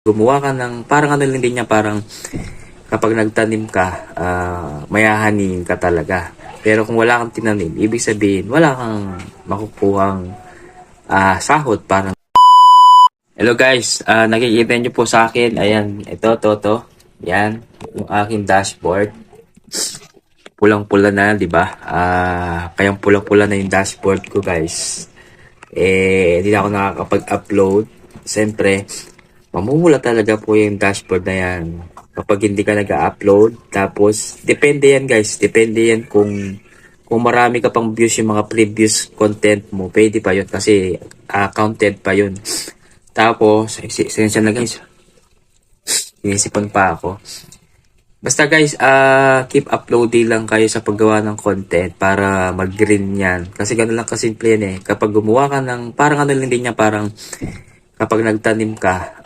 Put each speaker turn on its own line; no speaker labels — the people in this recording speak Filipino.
gumawa ka ng parang ano lang din niya, parang kapag nagtanim ka, mayahanin ka talaga. Pero kung wala kang tinanim, ibig sabihin wala kang makukuhang sahod. Parang hello guys, nakikita niyo po sa akin, ayan, ito. Yan, yung aking dashboard. Pulang-pula na, 'di ba? Kayang pula-pula na yung dashboard ko, guys. Hindi na ako nakakapag-upload. Siyempre, mamumula talaga po yung dashboard na yan kapag hindi ka nag-upload. Tapos, depende yan, guys. Depende yan kung marami ka pang views yung mga previous content mo. Pwede pa yun kasi counted pa yun. Tapos, sensya na guys. Inisipan pa ako. Basta guys, keep uploading lang kayo sa paggawa ng content para mag-green yan. Kasi gano'n lang kasimple yan eh. Kapag gumawa ka ng, parang ano lang din yan, parang kapag nagtanim ka,